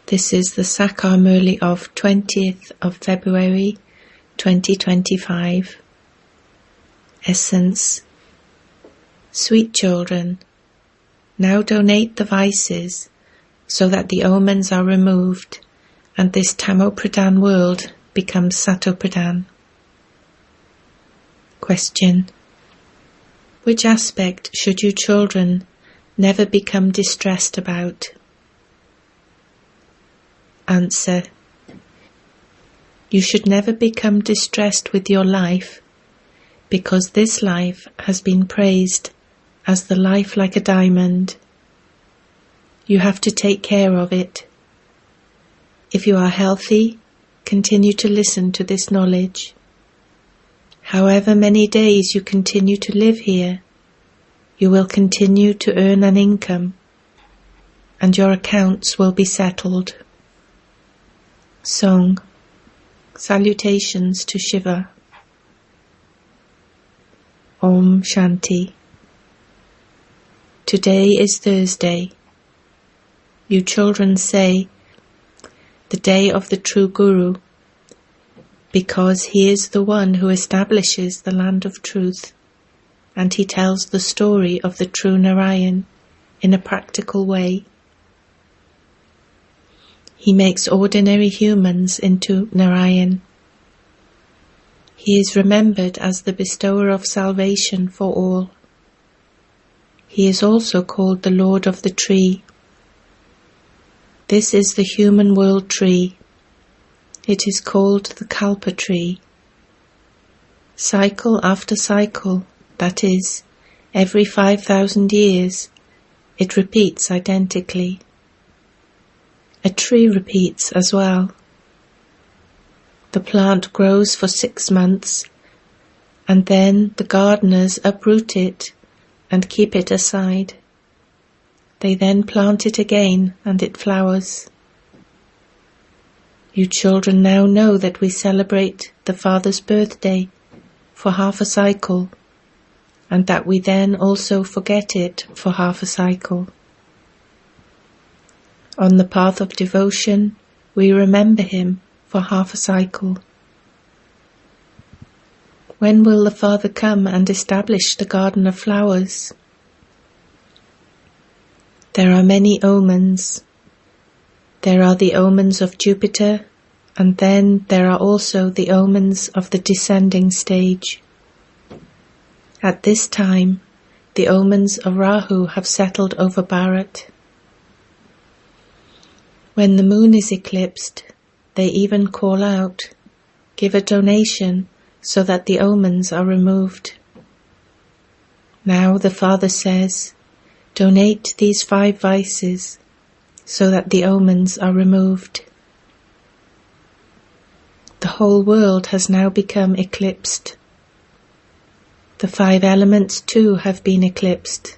This is the Sakar Murli of 20th of February 2025. Essence. Sweet children, now donate the vices so that the omens are removed and this Tamo-pradhan world becomes Sato-pradhan. Question. Which aspect should you children never become distressed about? Answer. You should never become distressed with your life, because this life has been praised as the life like a diamond. You have to take care of it. If you are healthy, continue to listen to this knowledge. However many days you continue to live here, you will continue to earn an income, and your accounts will be settled. Song. Salutations to Shiva. Om Shanti. Today is Thursday. You children say, the day of the true Guru, because he is the one who establishes the land of truth, and he tells the story of the true Narayan in a practical way. He makes ordinary humans into Narayan. He is remembered as the bestower of salvation for all. He is also called the Lord of the Tree. This is the human world tree. It is called the Kalpa tree. Cycle after cycle, that is, every 5,000 years, it repeats identically. A tree repeats as well. The plant grows for 6 months, and then the gardeners uproot it and keep it aside. They then plant it again and it flowers. You children now know that we celebrate the Father's birthday for half a cycle, and that we then also forget it for half a cycle. On the path of devotion, we remember him for half a cycle. When will the Father come and establish the garden of flowers? There are many omens. There are the omens of Jupiter, and then there are also the omens of the descending stage. At this time, the omens of Rahu have settled over Bharat. When the moon is eclipsed, they even call out, give a donation so that the omens are removed. Now the Father says, donate these 5 vices so that the omens are removed. The whole world has now become eclipsed. The 5 elements too have been eclipsed,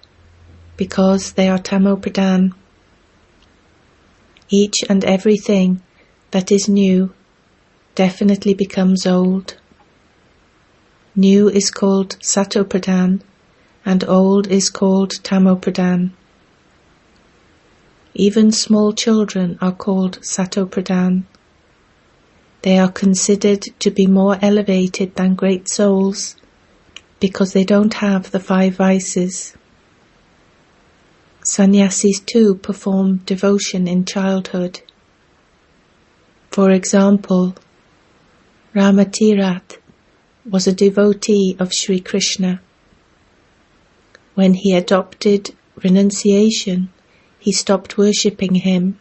because they are Tamo-pradhan. Each and everything that is new definitely becomes old. New is called Sato-pradhan, and old is called Tamo-pradhan. Even small children are called Sato-pradhan. They are considered to be more elevated than great souls, because they don't have the 5 vices. Sannyasis too perform devotion in childhood. For example, Ramatirath was a devotee of Sri Krishna. When he adopted renunciation, he stopped worshipping him.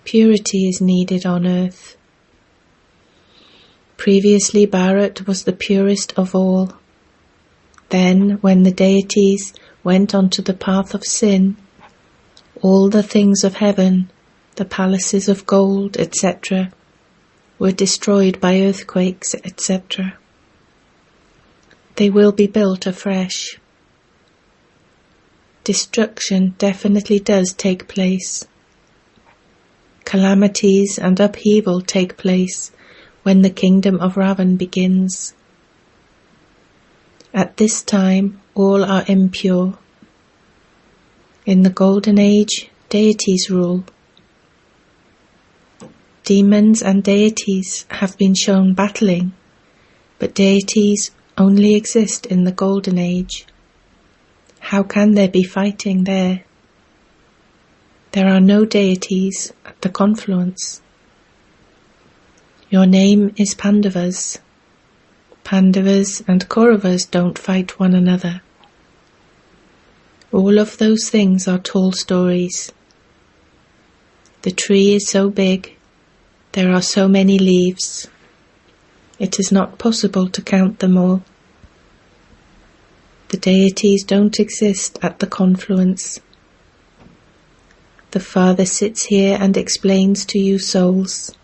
Purity is needed on earth. Previously, Bharat was the purest of all. Then, when the deities went onto the path of sin, all the things of heaven, the palaces of gold, etc., were destroyed by earthquakes, etc. They will be built afresh. Destruction definitely does take place. Calamities and upheaval take place when the kingdom of Ravan begins. At this time, all are impure. In the golden age, deities rule. Demons and deities have been shown battling, but deities only exist in the Golden Age. How can there be fighting there? There are no deities at the confluence. Your name is Pandavas. Pandavas and Kauravas don't fight one another. All of those things are tall stories. The tree is so big, there are so many leaves. It is not possible to count them all. The deities don't exist at the confluence. The Father sits here and explains to you souls.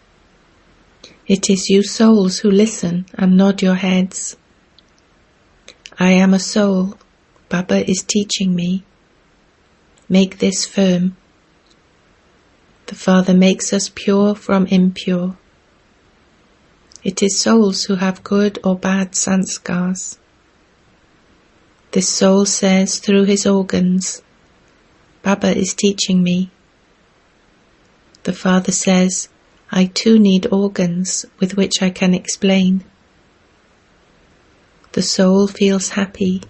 It is you souls who listen and nod your heads. I am a soul. Baba is teaching me. Make this firm. The Father makes us pure from impure. It is souls who have good or bad sanskars. This soul says through his organs, Baba is teaching me. The Father says, I too need organs with which I can explain. The soul feels happy.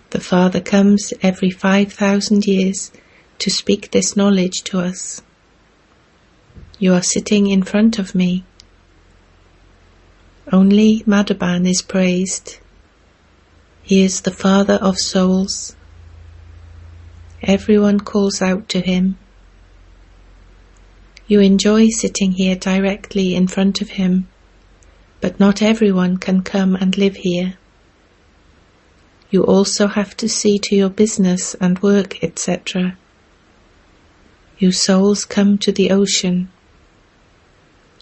The Father comes every 5,000 years to speak this knowledge to us. You are sitting in front of me. Only Madhaban is praised. He is the Father of souls. Everyone calls out to him. You enjoy sitting here directly in front of him, but not everyone can come and live here. You also have to see to your business and work, etc. You souls come to the ocean.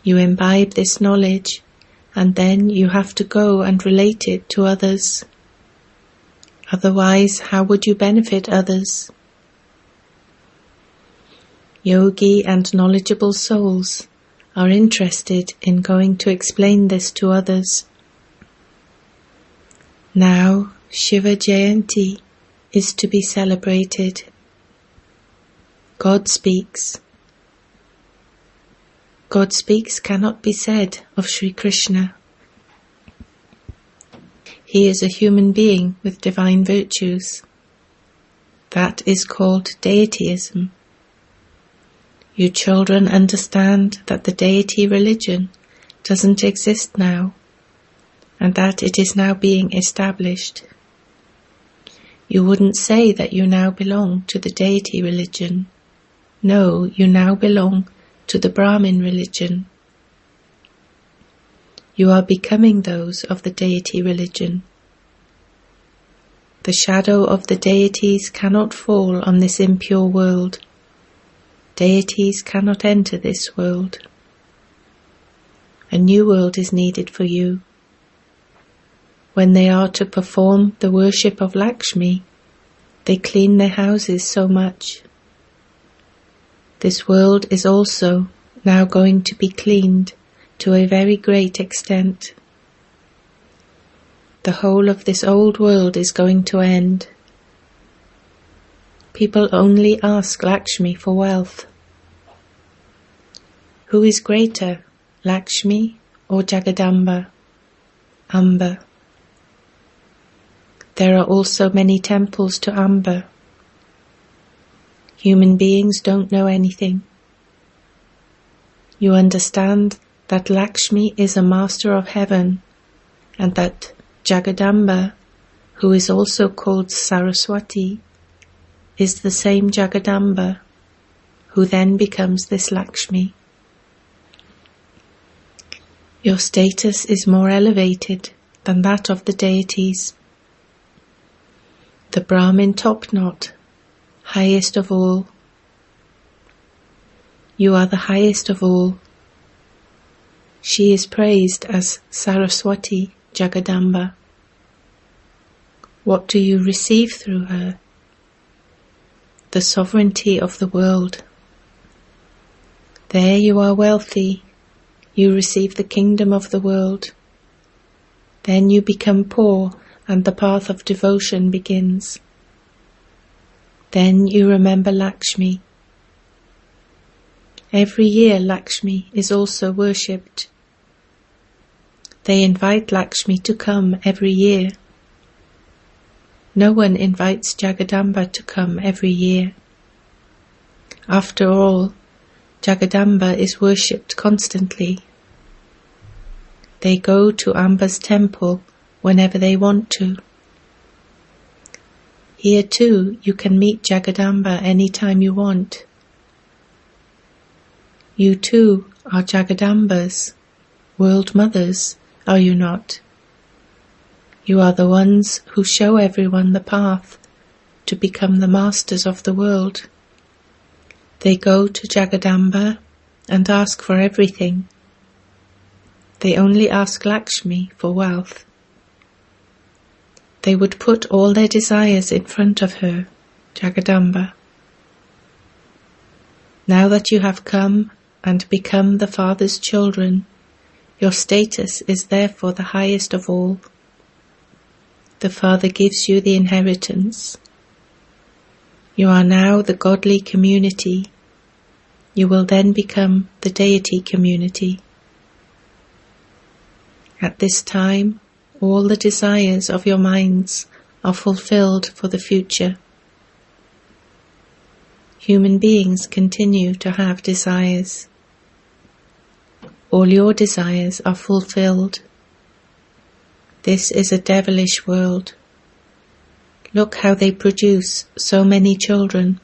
You imbibe this knowledge, and then you have to go and relate it to others. Otherwise, how would you benefit others? Yogi and knowledgeable souls are interested in going to explain this to others. Now, Shiva Jayanti is to be celebrated. God speaks. God speaks cannot be said of Sri Krishna. He is a human being with divine virtues. That is called deityism. You children understand that the deity religion doesn't exist now, and that it is now being established. You wouldn't say that you now belong to the deity religion. No, you now belong to the Brahmin religion. You are becoming those of the deity religion. The shadow of the deities cannot fall on this impure world. Deities cannot enter this world. A new world is needed for you. When they are to perform the worship of Lakshmi, they clean their houses so much. This world is also now going to be cleaned to a very great extent. The whole of this old world is going to end. People only ask Lakshmi for wealth. Who is greater, Lakshmi or Jagadamba, Amba? There are also many temples to Amba. Human beings don't know anything. You understand that Lakshmi is a master of heaven, and that Jagadamba, who is also called Saraswati, is the same Jagadamba, who then becomes this Lakshmi. Your status is more elevated than that of the deities. The Brahmin top-knot, highest of all. You are the highest of all. She is praised as Saraswati Jagadamba. What do you receive through her? The sovereignty of the world. There you are wealthy. You receive the kingdom of the world. Then you become poor and the path of devotion begins. Then you remember Lakshmi. Every year Lakshmi is also worshipped. They invite Lakshmi to come every year. No one invites Jagadamba to come every year. After all, Jagadamba is worshipped constantly. They go to Amba's temple whenever they want to. Here too you can meet Jagadamba any time you want. You too are Jagadambas, world mothers, are you not? You are the ones who show everyone the path to become the masters of the world. They go to Jagadamba and ask for everything. They only ask Lakshmi for wealth. They would put all their desires in front of her, Jagadamba. Now that you have come and become the Father's children, your status is therefore the highest of all. The Father gives you the inheritance. You are now the godly community. You will then become the deity community. At this time, all the desires of your minds are fulfilled for the future. Human beings continue to have desires. All your desires are fulfilled. This is a devilish world. Look how they produce so many children.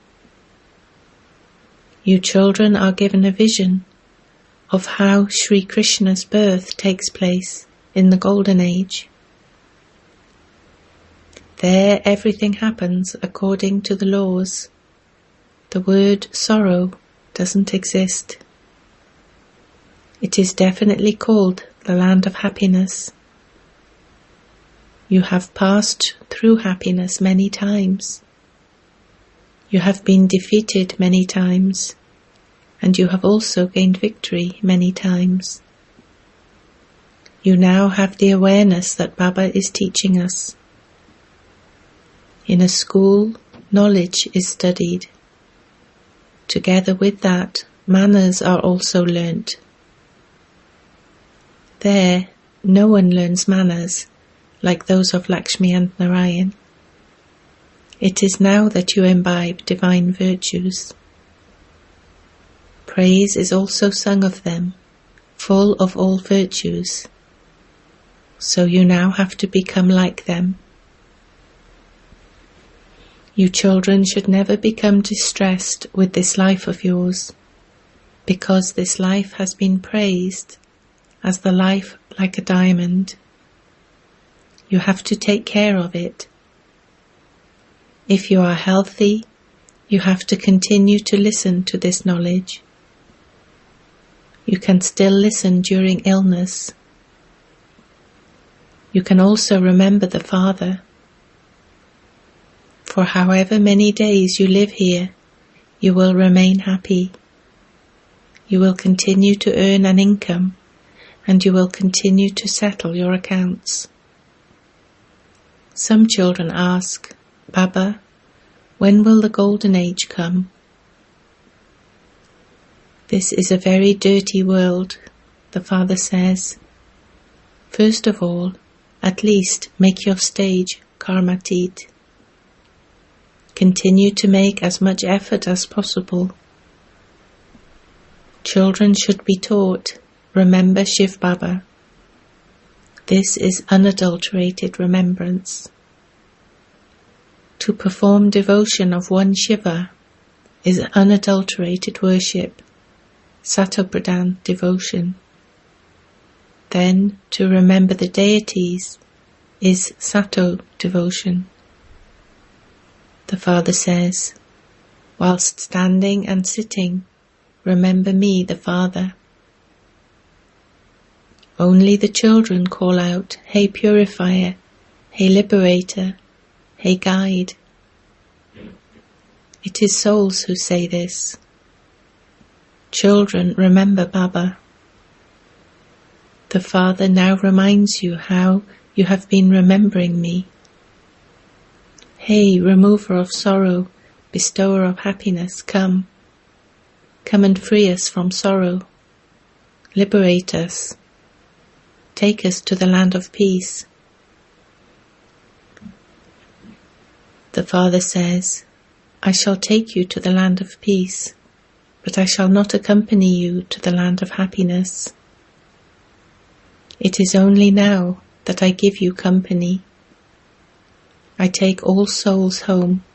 You children are given a vision of how Sri Krishna's birth takes place in the Golden Age. There everything happens according to the laws. The word sorrow doesn't exist. It is definitely called the land of happiness. You have passed through happiness many times. You have been defeated many times, and you have also gained victory many times. You now have the awareness that Baba is teaching us. In a school, knowledge is studied. Together with that, manners are also learnt. There, no one learns manners like those of Lakshmi and Narayan. It is now that you imbibe divine virtues. Praise is also sung of them, full of all virtues. So you now have to become like them. You children should never become distressed with this life of yours, because this life has been praised as the life like a diamond. You have to take care of it. If you are healthy, you have to continue to listen to this knowledge. You can still listen during illness. You can also remember the Father. For however many days you live here, you will remain happy. You will continue to earn an income, and you will continue to settle your accounts. Some children ask, Baba, when will the Golden Age come? This is a very dirty world, the Father says. First of all, at least make your stage karmatit. Continue to make as much effort as possible. Children should be taught, remember Shiv Baba. This is unadulterated remembrance. To perform devotion of one Shiva is unadulterated worship, Satopradhan devotion. Then to remember the deities is Sato devotion. The Father says, whilst standing and sitting, remember me, the Father. Only the children call out, Hey Purifier, Hey Liberator, Hey Guide. It is souls who say this. Children, remember Baba. The Father now reminds you how you have been remembering me. Hey, remover of sorrow, bestower of happiness, come. Come and free us from sorrow. Liberate us. Take us to the land of peace. The Father says, I shall take you to the land of peace, but I shall not accompany you to the land of happiness. It is only now that I give you company. I take all souls home.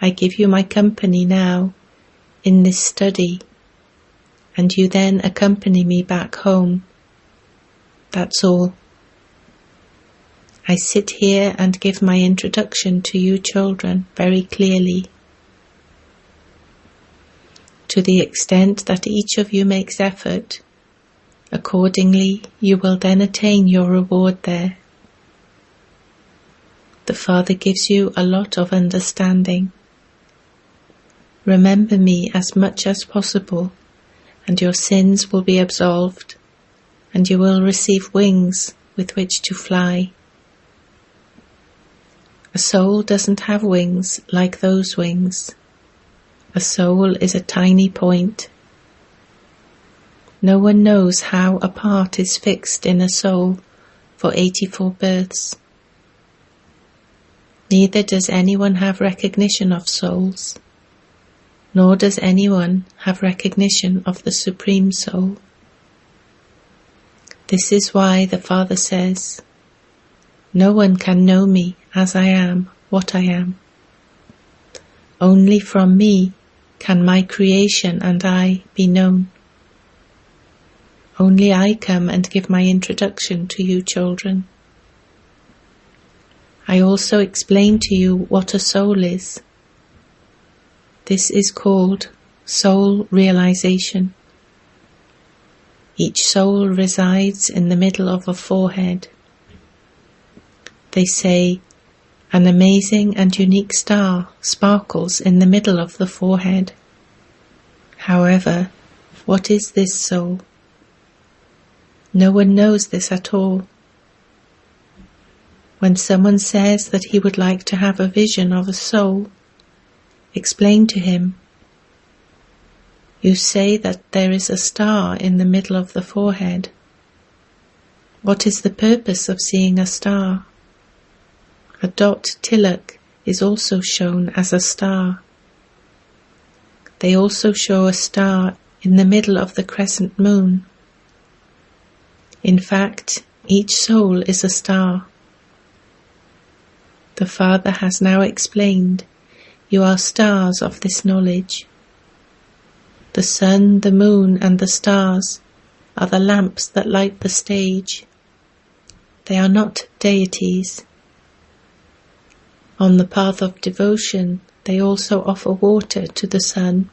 I give you my company now, in this study, and you then accompany me back home. That's all. I sit here and give my introduction to you children very clearly. To the extent that each of you makes effort, accordingly you will then attain your reward there. The Father gives you a lot of understanding. Remember me as much as possible, and your sins will be absolved, and you will receive wings with which to fly. A soul doesn't have wings like those wings. A soul is a tiny point. No one knows how a part is fixed in a soul for 84 births. Neither does anyone have recognition of souls, nor does anyone have recognition of the Supreme Soul. This is why the Father says, no one can know me as I am, what I am. Only from me can my creation and I be known. Only I come and give my introduction to you children. I also explain to you what a soul is. This is called soul realization. Each soul resides in the middle of a forehead. They say, an amazing and unique star sparkles in the middle of the forehead. However, what is this soul? No one knows this at all. When someone says that he would like to have a vision of a soul, explain to him. You say that there is a star in the middle of the forehead. What is the purpose of seeing a star? A dot tilak is also shown as a star. They also show a star in the middle of the crescent moon. In fact, each soul is a star. The Father has now explained, you are stars of this knowledge. The sun, the moon, and the stars are the lamps that light the stage. They are not deities. On the path of devotion, they also offer water to the sun.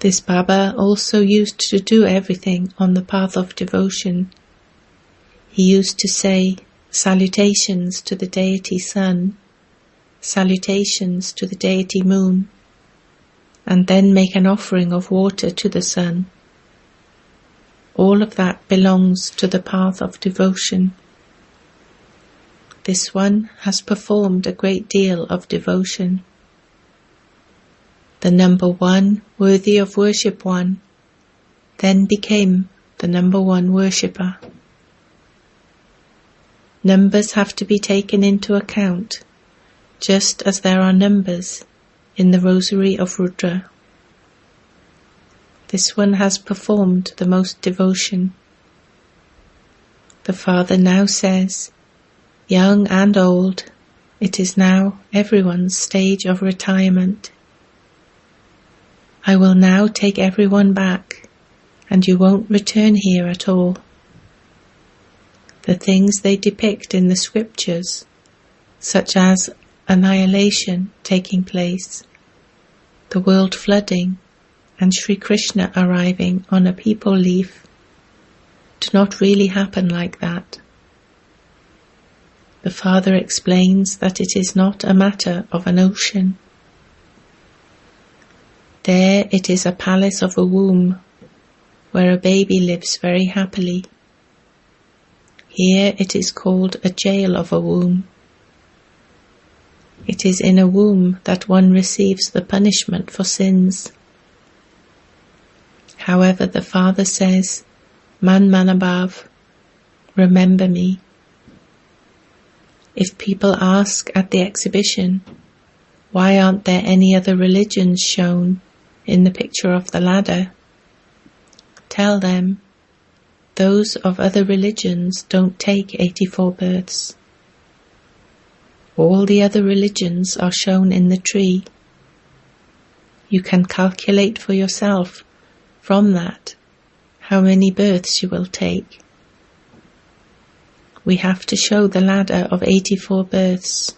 This Baba also used to do everything on the path of devotion. He used to say, salutations to the deity sun, salutations to the deity moon, and then make an offering of water to the sun. All of that belongs to the path of devotion. This one has performed a great deal of devotion. The number one worthy of worship one then became the number one worshipper. Numbers have to be taken into account, just as there are numbers in the rosary of Rudra. This one has performed the most devotion. The Father now says, young and old, it is now everyone's stage of retirement. I will now take everyone back, and you won't return here at all. The things they depict in the scriptures, such as annihilation taking place, the world flooding, and Sri Krishna arriving on a peepal leaf, do not really happen like that. The Father explains that it is not a matter of an ocean. There it is a palace of a womb, where a baby lives very happily. Here it is called a jail of a womb. It is in a womb that one receives the punishment for sins. However, the Father says, Man above, remember me. If people ask at the exhibition, why aren't there any other religions shown in the picture of the ladder? Tell them, those of other religions don't take 84 births. All the other religions are shown in the tree. You can calculate for yourself from that how many births you will take. We have to show the ladder of 84 births.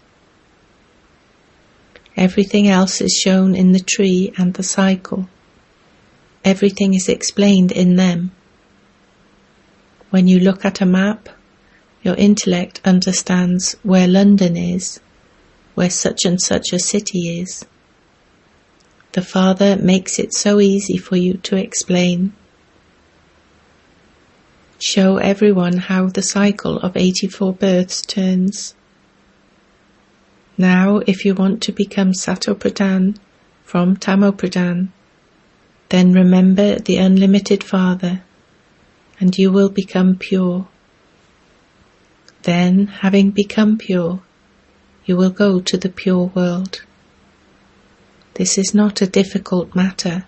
Everything else is shown in the tree and the cycle. Everything is explained in them. When you look at a map, your intellect understands where London is, where such and such a city is. The Father makes it so easy for you to explain. Show everyone how the cycle of 84 births turns. Now, if you want to become Satopradhan from Tamopradhan, then remember the unlimited Father, and you will become pure. Then, having become pure, you will go to the pure world. This is not a difficult matter.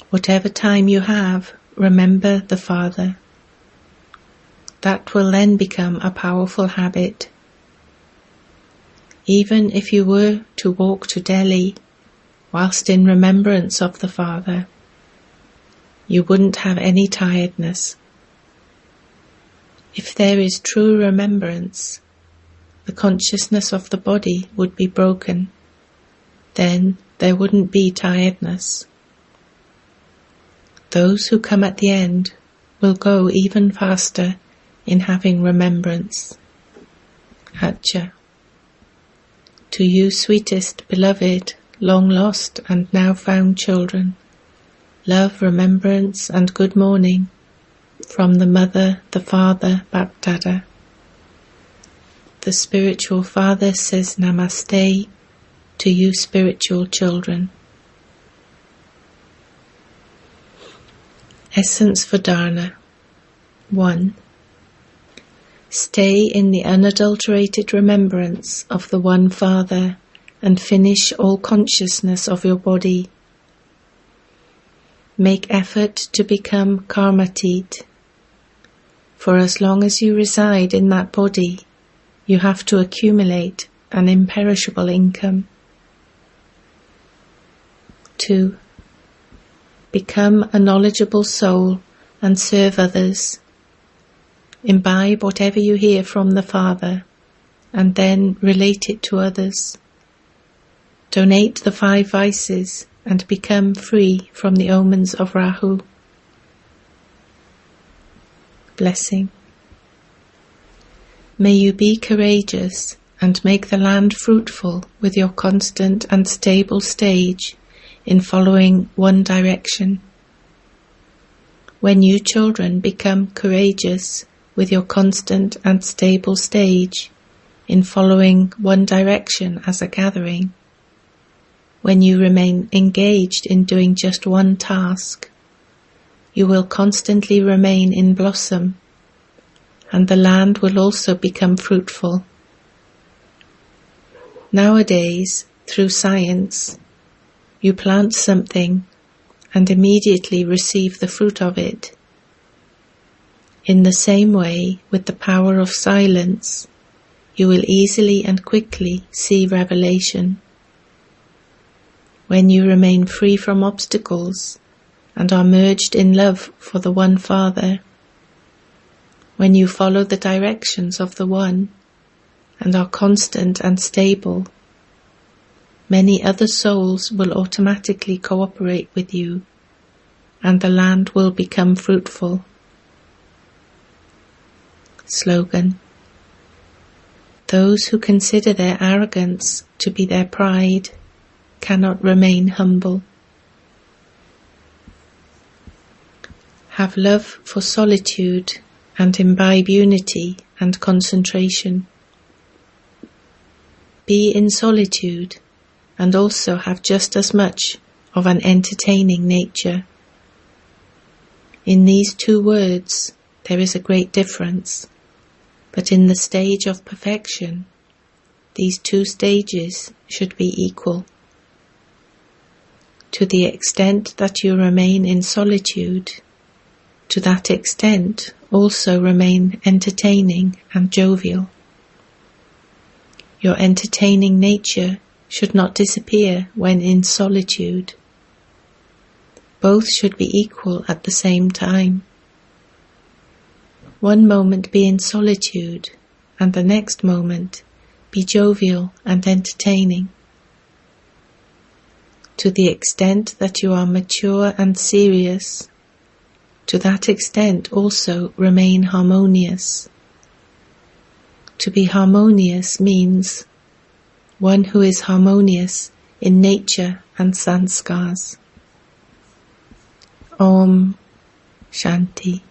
Whatever time you have, remember the Father. That will then become a powerful habit. Even if you were to walk to Delhi whilst in remembrance of the Father, you wouldn't have any tiredness. If there is true remembrance, the consciousness of the body would be broken. Then there wouldn't be tiredness. Those who come at the end will go even faster in having remembrance. Hatcha. To you, sweetest, beloved, long lost and now found children, love, remembrance and good morning from the Mother, the Father, Bapdada. The spiritual Father says Namaste to you, spiritual children. Essence for Dharna. 1. Stay in the unadulterated remembrance of the One Father and finish all consciousness of your body. Make effort to become karmatit. For as long as you reside in that body, you have to accumulate an imperishable income. 2. Become a knowledgeable soul and serve others. Imbibe whatever you hear from the Father and then relate it to others. Donate the 5 vices and become free from the omens of Rahu. Blessing. May you be courageous and make the land fruitful with your constant and stable stage in following one direction. When you children become courageous with your constant and stable stage in following one direction as a gathering, when you remain engaged in doing just one task, you will constantly remain in blossom, and the land will also become fruitful. Nowadays, through science, you plant something and immediately receive the fruit of it. In the same way, with the power of silence, you will easily and quickly see revelation. When you remain free from obstacles and are merged in love for the One Father, when you follow the directions of the One and are constant and stable, many other souls will automatically cooperate with you, and the land will become fruitful. Slogan. Those who consider their arrogance to be their pride cannot remain humble. Have love for solitude and imbibe unity and concentration. be in solitude and also have just as much of an entertaining nature. In these two words there is a great difference, but in the stage of perfection, these two stages should be equal. To the extent that you remain in solitude, to that extent also remain entertaining and jovial. Your entertaining nature should not disappear when in solitude. Both should be equal at the same time. One moment be in solitude, and the next moment be jovial and entertaining. To the extent that you are mature and serious, to that extent also remain harmonious. To be harmonious means one who is harmonious in nature and sanskars. Om Shanti.